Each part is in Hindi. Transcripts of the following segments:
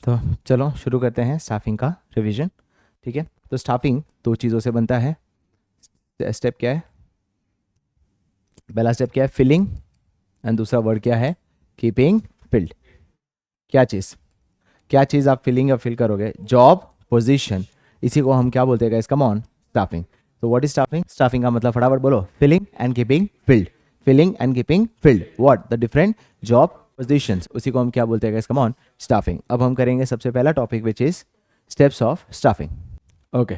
तो चलो शुरू करते हैं स्टाफिंग का रिवीजन। ठीक है, तो स्टाफिंग दो चीज़ों से बनता है। स्टेप क्या है? पहला स्टेप क्या है? फिलिंग। एंड दूसरा वर्ड क्या है? Keeping filled. क्या चीज़ आप फिलिंग या फिल करोगे? Job position. इसी को हम क्या बोलते हैं गाइस? Come on, staffing. तो व्हाट इज स्टाफिंग? स्टाफिंग का मतलब फटाफट बोलो, filling and keeping filled. Filling and keeping filled what? The different job positions. उसी को हम क्या बोलते हैं गाइस? Come on, staffing. अब हम करेंगे सबसे पहला topic which is steps of staffing. Okay,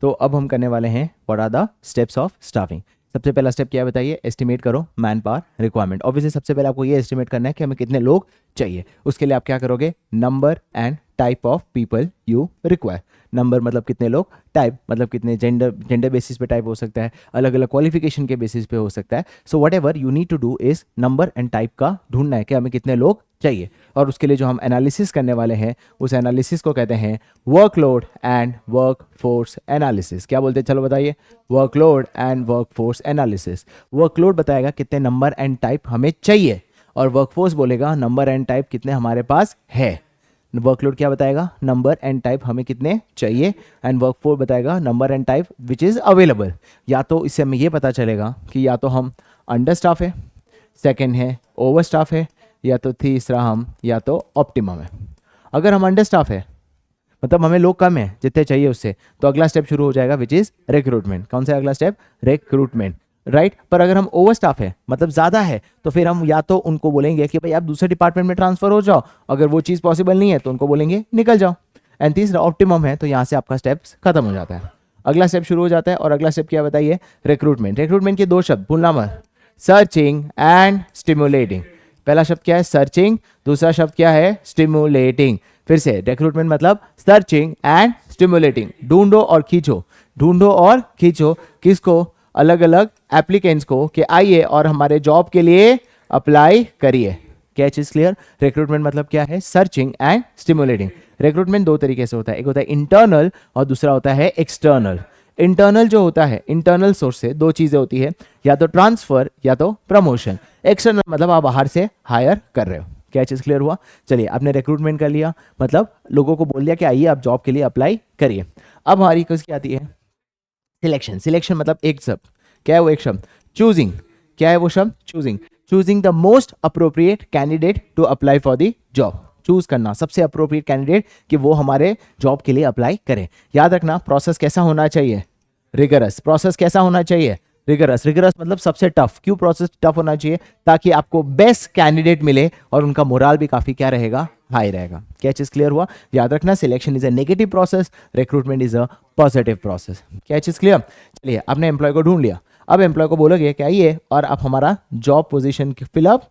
तो अब हम करने वाले हैं what are the steps of staffing. सबसे पहला स्टेप क्या है बताइए? एस्टिमेट करो मैन पावर रिक्वायरमेंट। ऑब्वियसली सबसे पहले आपको ये एस्टिमेट करना है कि हमें कितने लोग चाहिए। उसके लिए आप क्या करोगे? Number and type of people you require. Number मतलब कितने लोग, टाइप मतलब कितने, जेंडर बेसिस पे टाइप हो सकता है, अलग अलग क्वालिफिकेशन के बेसिस पे हो सकता है। So whatever you need to do is number and type का ढूंढना है कि हमें कितने लोग चाहिए। और उसके लिए जो हम एनालिसिस करने वाले हैं उस एनालिसिस को कहते हैं वर्कलोड एंड वर्कफोर्स एनालिसिस। क्या बोलते हैं? चलो बताइए। Workload and workforce analysis. Workload बताएगा कितने नंबर एंड टाइप हमें चाहिए, और वर्कफोर्स बोलेगा नंबर एंड टाइप कितने हमारे पास है। वर्कलोड क्या बताएगा? नंबर एंड टाइप हमें कितने चाहिए, एंड वर्कफोर्स बताएगा number and type which is available. या तो इससे हमें ये पता चलेगा कि या तो हम अंडर स्टाफ है, सेकेंड है ओवर स्टाफ है, या तो तीसरा हम या तो ऑप्टिमम है। अगर हम अंडर स्टाफ है मतलब हमें लोग कम है जितने चाहिए उससे, तो अगला स्टेप शुरू हो जाएगा विच इज रिक्रूटमेंट। कौन सा अगला स्टेप? Recruitment, right. पर अगर हम ओवर स्टाफ है मतलब ज़्यादा है, तो फिर हम या तो उनको बोलेंगे कि भाई आप दूसरे डिपार्टमेंट में ट्रांसफर हो जाओ, अगर वो चीज़ पॉसिबल नहीं है तो उनको बोलेंगे निकल जाओ। एंड तीसरा ऑप्टिमम है, तो यहाँ से आपका स्टेप्स खत्म हो जाता है, अगला स्टेप शुरू हो जाता है। और अगला स्टेप क्या बताइए? रिक्रूटमेंट। रिक्रूटमेंट के दो शब्द भूलना मत, सर्चिंग एंड स्टिमुलेटिंग। पहला शब्द क्या है? सर्चिंग। दूसरा शब्द क्या है? स्टिमुलेटिंग। फिर से, रिक्रूटमेंट मतलब सर्चिंग एंड स्टिमुलेटिंग। ढूंढो और खींचो, ढूंढो और खींचो। किसको? अलग अलग एप्लीकेंट्स को, कि आइए और हमारे जॉब के लिए अप्लाई करिए। क्या चीज क्लियर? रिक्रूटमेंट मतलब क्या है? Searching and stimulating. रिक्रूटमेंट दो तरीके से होता है, एक होता है इंटरनल और दूसरा होता है एक्सटर्नल। इंटरनल जो होता है, इंटरनल सोर्स से दो चीजें होती है, या तो ट्रांसफर या तो प्रमोशन। एक्सटर्नल मतलब आप बाहर से हायर कर रहे हो। क्या चीज़ क्लियर हुआ? चलिए, आपने रिक्रूटमेंट कर लिया, मतलब लोगों को बोल दिया कि आइए आप जॉब के लिए अप्लाई करिए। अब हमारी क्या आती है? सिलेक्शन। सिलेक्शन मतलब एक शब्द, क्या है वो एक शब्द? चूजिंग। क्या है वो शब्द? Choosing. Choosing the most appropriate candidate to apply for the job. Choose करना सबसे अप्रोप्रिएट कैंडिडेट कि वो हमारे जॉब के लिए अप्लाई करें। याद रखना, प्रोसेस कैसा होना चाहिए? रिगरस। प्रोसेस कैसा होना चाहिए? रिगरस। रिगरस मतलब सबसे टफ। क्यों प्रोसेस टफ होना चाहिए? ताकि आपको बेस्ट कैंडिडेट मिले और उनका मोराल भी काफी क्या रहेगा? हाई रहेगा। क्या चीज क्लियर हुआ? याद रखना, selection is a negative process, recruitment is a positive process. क्या चीज क्लियर? चलिए, आपने एम्प्लॉय को ढूंढ लिया, अब एम्प्लॉय को बोलोगे कि आइए और आप हमारा जॉब पोजीशन फिलअप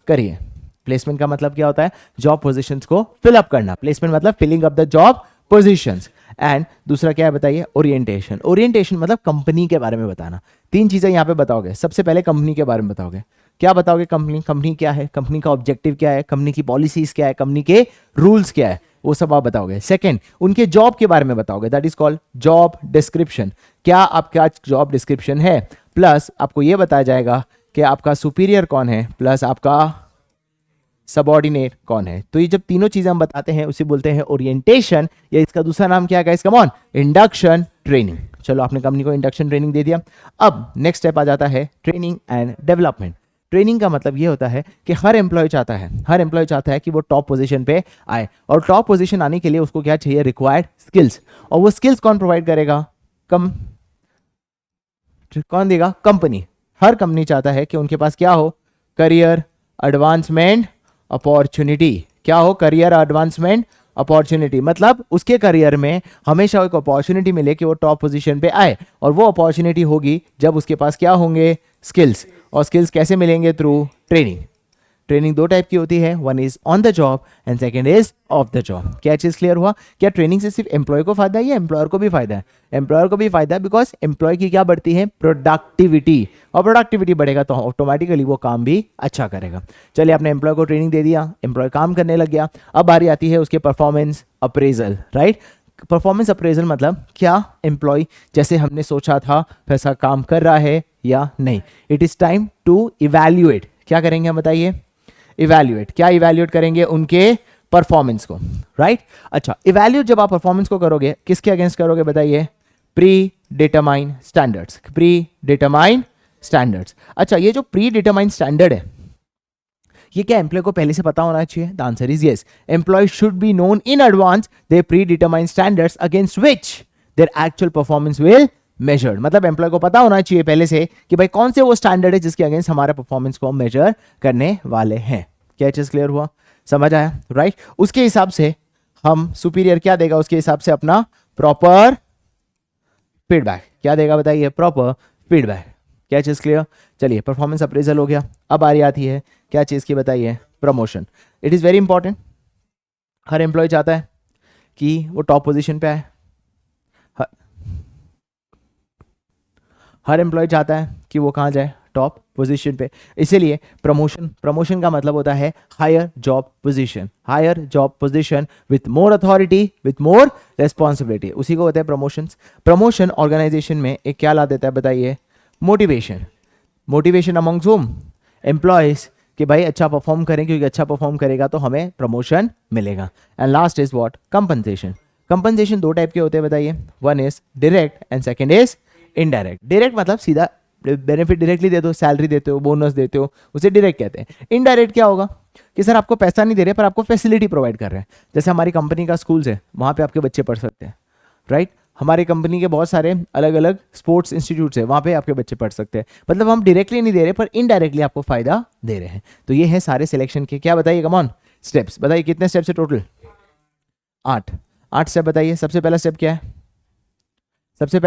करिए। प्लेसमेंट का मतलब क्या होता है? जॉब पोजीशंस को फिलअप करना। प्लेसमेंट मतलब filling up the job positions. And दूसरा क्या है बताइए? ओरिएंटेशन। ओरिएंटेशन मतलब कंपनी के बारे में बताना। तीन चीजें यहाँ पे बताओगे। सबसे पहले कंपनी के बारे में बताओगे। क्या बताओगे? कंपनी क्या है, कंपनी का ऑब्जेक्टिव क्या है, कंपनी की पॉलिसीज क्या है, कंपनी के रूल्स क्या है, वो सब आप बताओगे। सेकंड, उनके जॉब के बारे में बताओगे, that is called job description. क्या आपका जॉब डिस्क्रिप्शन है, प्लस आपको यह बताया जाएगा कि आपका सुपीरियर कौन है, प्लस आपका सबॉर्डिनेट कौन है। तो ये जब तीनों चीजें हम बताते हैं उसे बोलते हैं ओरिएंटेशन, या इसका दूसरा नाम क्या है guys? Come on, induction training. चलो, आपने कंपनी को इंडक्शन ट्रेनिंग दे दिया। अब नेक्स्ट स्टेप आ जाता है ट्रेनिंग एंड डेवलपमेंट। ट्रेनिंग का मतलब ये होता है कि हर एम्प्लॉय चाहता है कि वो टॉप पोजीशन पे आए, और टॉप पोजीशन आने के लिए उसको क्या चाहिए? Required skills. और वो स्किल्स कौन प्रोवाइड करेगा? कौन देगा? कंपनी। हर कंपनी चाहता है कि उनके पास क्या हो? Career advancement opportunity. क्या हो? Career advancement opportunity. मतलब उसके करियर में हमेशा एक अपॉर्चुनिटी मिले कि वो टॉप पोजीशन पे आए, और वो अपॉर्चुनिटी होगी जब उसके पास क्या होंगे? स्किल्स। और स्किल्स कैसे मिलेंगे? Through training. ट्रेनिंग दो टाइप की होती है, one is on the job and second is of the job. क्या चीज क्लियर हुआ? क्या ट्रेनिंग से सिर्फ एम्प्लॉय को फायदा है या एम्प्लॉयर को भी फायदा है? एम्प्लॉयर को भी फायदा है, बिकॉज एम्प्लॉय की क्या बढ़ती है? प्रोडक्टिविटी। और प्रोडक्टिविटी बढ़ेगा तो ऑटोमेटिकली वो काम भी अच्छा करेगा। चलिए, आपने एम्प्लॉय को ट्रेनिंग दे दिया, एम्प्लॉय काम करने लग गया। अब बारी आती है उसके performance appraisal, right. Performance appraisal मतलब क्या एम्प्लॉय जैसे हमने सोचा था वैसा काम कर रहा है या नहीं। It is time to evaluate. क्या करेंगे हम बताइए? इवैल्यूएट। क्या इवैल्यूएट करेंगे? उनके परफॉर्मेंस को, राइट अच्छा इवैल्यूएट जब आप परफॉर्मेंस को करोगे किसके अगेंस्ट करोगे बताइए, pre determine standards, pre determine standards. अच्छा ये जो प्री डिटरमाइन स्टैंडर्ड है ये क्या एम्प्लॉय को पहले से पता होना चाहिए? The answer is yes, employ should be known in advance their predetermine standards against which their actual performance will measured. मतलब एम्प्लॉय को पता होना चाहिए पहले से कि भाई कौन से वो स्टैंडर्ड है जिसके अगेंस्ट हमारे परफॉर्मेंस को हम मेजर करने वाले हैं। क्या चीज क्लियर हुआ, समझ आया, राइट उसके हिसाब से हम सुपीरियर क्या देगा, उसके हिसाब से अपना प्रॉपर फीडबैक क्या देगा बताइए, प्रॉपर फीडबैक। क्या चीज क्लियर, चलिए परफॉर्मेंस अप्रेजल हो गया, अब बारी आती है क्या चीज की बताइए, promotion. It is very important, हर एम्प्लॉय चाहता है कि वो टॉप पोजीशन पे आए, हर एम्प्लॉय चाहता है कि वो कहाँ जाए, टॉप पोजीशन पे। इसीलिए प्रमोशन का मतलब होता है higher job position, higher job position with more authority with more responsibility, उसी को होता है प्रमोशंस। प्रमोशन ऑर्गेनाइजेशन में एक क्या ला देता है बताइए, मोटिवेशन, मोटिवेशन अमंग्स हुम एम्प्लॉयज कि भाई अच्छा परफॉर्म करें, क्योंकि अच्छा परफॉर्म करेगा तो हमें प्रमोशन मिलेगा। And last is what, compensation. Compensation दो टाइप के होते हैं बताइए, one is direct and second is indirect. Direct मतलब सीधा बेनिफिट डायरेक्टली देते हो, सैलरी देते हो, बोनस देते हो, उसे डायरेक्ट कहते हैं। इनडायरेक्ट क्या होगा कि सर आपको पैसा नहीं दे रहे पर आपको फैसिलिटी प्रोवाइड कर रहे हैं, जैसे हमारी कंपनी का स्कूल्स है वहाँ पे आपके बच्चे पढ़ सकते हैं, राइट हमारी कंपनी के बहुत सारे अलग अलग स्पोर्ट्स इंस्टीट्यूट्स है वहाँ पे आपके बच्चे पढ़ सकते हैं। मतलब हम डायरेक्टली नहीं दे रहे पर इनडायरेक्टली आपको फायदा दे रहे हैं। तो ये है सारे सिलेक्शन के क्या बताइए, कम ऑन स्टेप्स बताइए, कितने स्टेप्स है टोटल, 8 स्टेप बताइए। सबसे पहला स्टेप क्या है, सबसे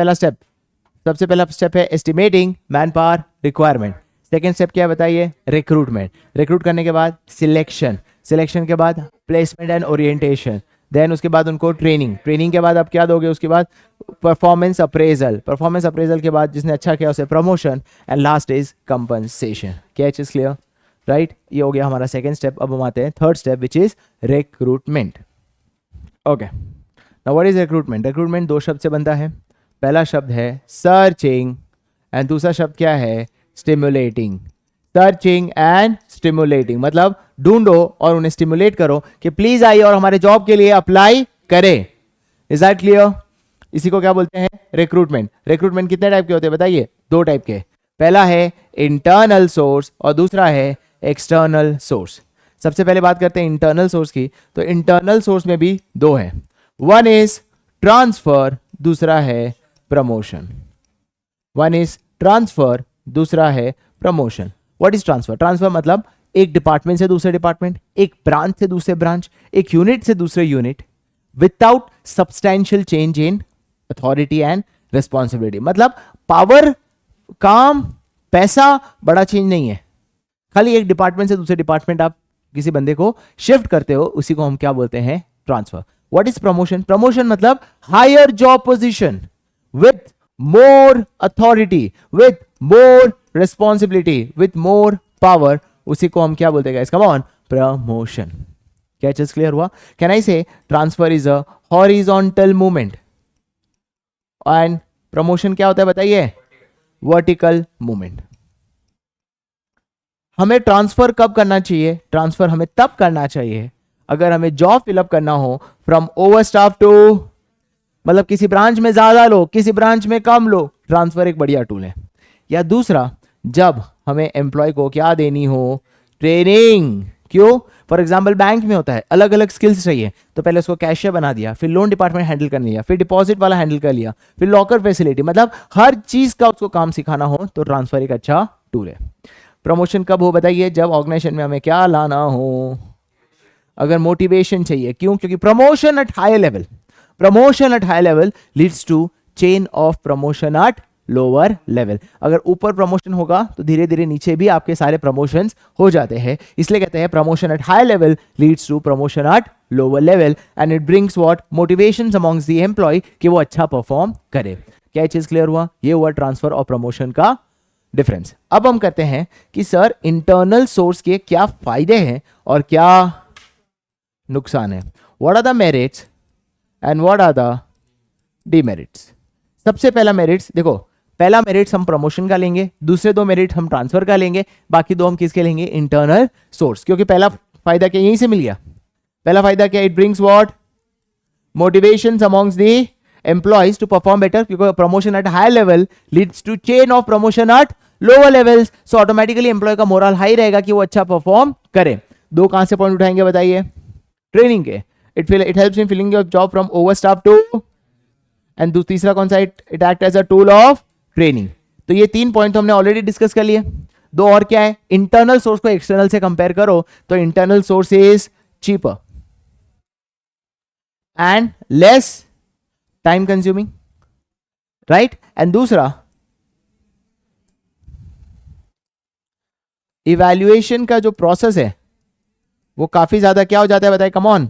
पहला स्टेप है estimating man power requirement. Second step क्या है बताइए, रिक्रूटमेंट। रिक्रूट करने के बाद सिलेक्शन के बाद प्लेसमेंट एंड ओरिएंटेशन, देन उसके बाद उनको ट्रेनिंग के बाद आप क्या दोगे, उसके बाद परफॉर्मेंस अप्रेजल के बाद जिसने अच्छा किया उसे promotion, and last is compensation. क्या चीज क्लियर, राइट ये हो गया हमारा सेकेंड स्टेप। अब हम आते हैं third step which is recruitment. Okay now what is recruitment. Recruitment दो शब्द से बनता है, पहला शब्द है सर्चिंग एंड दूसरा शब्द क्या है, स्टिमुलेटिंग। सर्चिंग एंड स्टिमुलेटिंग मतलब ढूंढो और उन्हें स्टिमुलेट करो कि प्लीज आइए और हमारे जॉब के लिए अप्लाई करें। इज दैट क्लियर, इसी को क्या बोलते हैं, रिक्रूटमेंट। रिक्रूटमेंट कितने टाइप के होते हैं बताइए, दो टाइप के, पहला है इंटरनल सोर्स और दूसरा है एक्सटर्नल सोर्स। सबसे पहले बात करते हैं इंटरनल सोर्स की, तो इंटरनल सोर्स में भी दो है, वन इज ट्रांसफर, दूसरा है प्रमोशन। वन इज ट्रांसफर, दूसरा है promotion. What is transfer, transfer मतलब एक डिपार्टमेंट से दूसरे डिपार्टमेंट, एक ब्रांच से दूसरे ब्रांच, एक यूनिट से दूसरे unit, without substantial change in authority and responsibility. मतलब पावर, काम, पैसा बड़ा चेंज नहीं है, खाली एक डिपार्टमेंट से दूसरे डिपार्टमेंट आप किसी बंदे को शिफ्ट करते हो, उसी को हम क्या बोलते हैं, transfer. What is promotion, promotion मतलब higher job position with more authority, with more responsibility, with more power, उसी को हम क्या बोलते हैं गाइस, कम ऑन, प्रमोशन। क्या चीज क्लियर हुआ, कैन आई से transfer is a horizontal movement and promotion क्या होता है बताइए, वर्टिकल मूवमेंट। हमें ट्रांसफर कब करना चाहिए, ट्रांसफर हमें तब करना चाहिए अगर हमें जॉब फिलअप करना हो फ्रॉम ओवर स्टाफ टू, मतलब किसी ब्रांच में ज्यादा लो, किसी ब्रांच में कम लो, ट्रांसफर एक बढ़िया टूल है। या दूसरा, जब हमें एम्प्लॉय को क्या देनी हो, ट्रेनिंग। क्यों, फॉर एग्जांपल बैंक में होता है अलग अलग स्किल्स चाहिए, तो पहले उसको कैशियर बना दिया, फिर लोन डिपार्टमेंट हैंडल कर लिया, फिर डिपॉजिट वाला हैंडल कर लिया, फिर लॉकर फैसिलिटी, मतलब हर चीज का उसको काम सिखाना हो तो ट्रांसफर एक अच्छा टूल है। प्रमोशन कब हो बताइए, जब ऑर्गेनाइजेशन में हमें क्या लाना हो, अगर मोटिवेशन चाहिए। क्यों, क्योंकि promotion at higher level, promotion at high level leads to chain of promotion at lower level. अगर ऊपर प्रमोशन होगा तो धीरे धीरे नीचे भी आपके सारे प्रमोशंस हो जाते हैं, इसलिए कहते हैं promotion at high level leads to promotion at lower level and it brings what, motivation amongst the employ कि वो अच्छा परफॉर्म करे। क्या चीज क्लियर हुआ, ये हुआ ट्रांसफर और प्रमोशन का डिफरेंस। अब हम कहते हैं कि सर इंटरनल सोर्स के क्या फायदे हैं और क्या नुकसान है, what are the merits and what are the demerits. सबसे पहला मेरिट्स देखो, पहला मेरिट्स हम प्रमोशन का लेंगे, दूसरे दो मेरिट हम ट्रांसफर का लेंगे, बाकी दो हम किसके लेंगे, इंटरनल सोर्स, क्योंकि पहला फायदा क्या यहीं से मिल गया, पहला फायदा क्या, it brings what, motivation amongst the employees to perform better, because promotion at higher level leads to chain of promotion at lower levels, so automatically employee का मोरल हाई रहेगा कि वो अच्छा परफॉर्म करे। दो कहां से पॉइंट उठाएंगे बताइए, ट्रेनिंग के, it helps in filling your job from over staff to, and तीसरा कौन सा, it act as a tool of training. तो ये 3 पॉइंट तो हमने ऑलरेडी डिस्कस कर लिए। दो और क्या है, इंटरनल सोर्स को एक्सटर्नल से कंपेयर करो तो internal source is cheaper and less time consuming, right. And दूसरा, इवैल्यूएशन का जो प्रोसेस है वो काफी ज्यादा क्या हो जाता है बताइए, कम ऑन,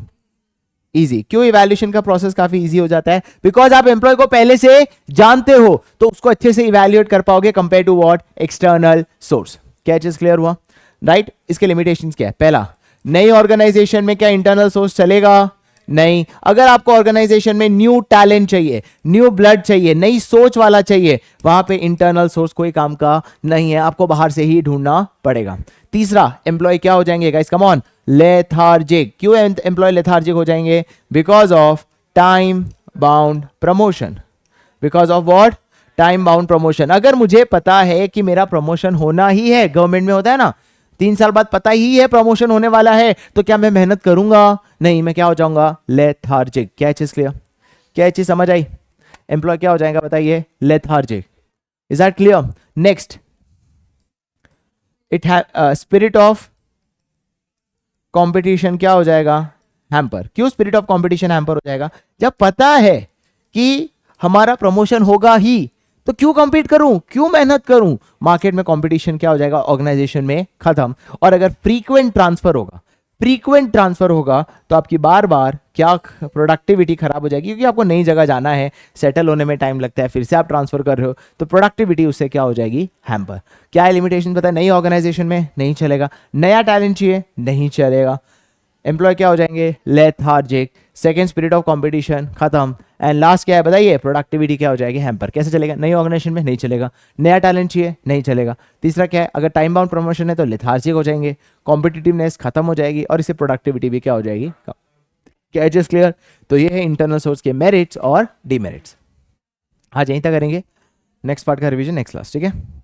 इजी। क्यों इवैल्यूएशन का प्रोसेस काफी इजी हो जाता है, बिकॉज आप एम्प्लॉय को पहले से जानते हो तो उसको अच्छे से इवैल्यूएट कर पाओगे compare to what, external source. क्या चीज क्लियर हुआ, राइट। इसके लिमिटेशंस क्या है, पहला, नई ऑर्गेनाइजेशन में क्या इंटरनल सोर्स चलेगा, नहीं। अगर आपको ऑर्गेनाइजेशन में न्यू टैलेंट चाहिए, न्यू ब्लड चाहिए, नई सोच वाला चाहिए, वहां पे इंटरनल सोर्स कोई काम का नहीं है, आपको बाहर से ही ढूंढना पड़ेगा। तीसरा, एम्प्लॉय क्या हो जाएंगे गाइस, कम ऑन, लेथार्जिक। क्यों एम्प्लॉय लेथार्जिक हो जाएंगे, because of time bound promotion, because of what, time bound promotion. अगर मुझे पता है कि मेरा प्रमोशन होना ही है, गवर्नमेंट में होता है ना 3 साल बाद पता ही है प्रमोशन होने वाला है, तो क्या मैं मेहनत करूंगा, नहीं, मैं क्या हो जाऊंगा, लेथार्जिक। क्या चीज क्लियर, क्या चीज समझ आई, एम्प्लॉय क्या हो जाएगा बताइए, lethargic. Is that clear. Next, it have spirit of competition क्या हो जाएगा, हैम्पर। क्यों स्पिरिट ऑफ कंपटीशन हैम्पर हो जाएगा, जब पता है कि हमारा प्रमोशन होगा ही तो क्यों कंपीट करूं, क्यों मेहनत करूं। मार्केट में कंपटीशन क्या हो जाएगा, ऑर्गेनाइजेशन में खत्म। और अगर फ्रीक्वेंट ट्रांसफर होगा तो आपकी बार बार क्या प्रोडक्टिविटी खराब हो जाएगी, क्योंकि आपको नई जगह जाना है, सेटल होने में टाइम लगता है, फिर से आप ट्रांसफर कर रहे हो तो प्रोडक्टिविटी उससे क्या हो जाएगी, हैम्पर। क्या है लिमिटेशन पता है, नई ऑर्गेनाइजेशन में नहीं चलेगा, नया टैलेंट चाहिए, नहीं चलेगा, एम्प्लॉय क्या हो जाएंगे, lethargic. Second, spirit of competition खत्म। एंड लास्ट क्या है बताइए, प्रोडक्टिविटी क्या हो जाएगी, हैम्पर। कैसे चलेगा, नई ऑर्गेनाइजेशन में नहीं चलेगा, नया टैलेंट चाहिए, नहीं चलेगा। तीसरा क्या है, अगर टाइम बाउंड प्रमोशन है तो लेथार्जिक हो जाएंगे, कॉम्पिटिटिवनेस खत्म हो जाएगी और इससे प्रोडक्टिविटी भी क्या हो जाएगी, क्या जस्ट क्लियर। तो ये है इंटरनल सोर्स के मेरिट्स और डीमेरिट्स। आज यहीं तक करेंगे, नेक्स्ट पार्ट का रिवीजन नेक्स्ट क्लास, ठीक है।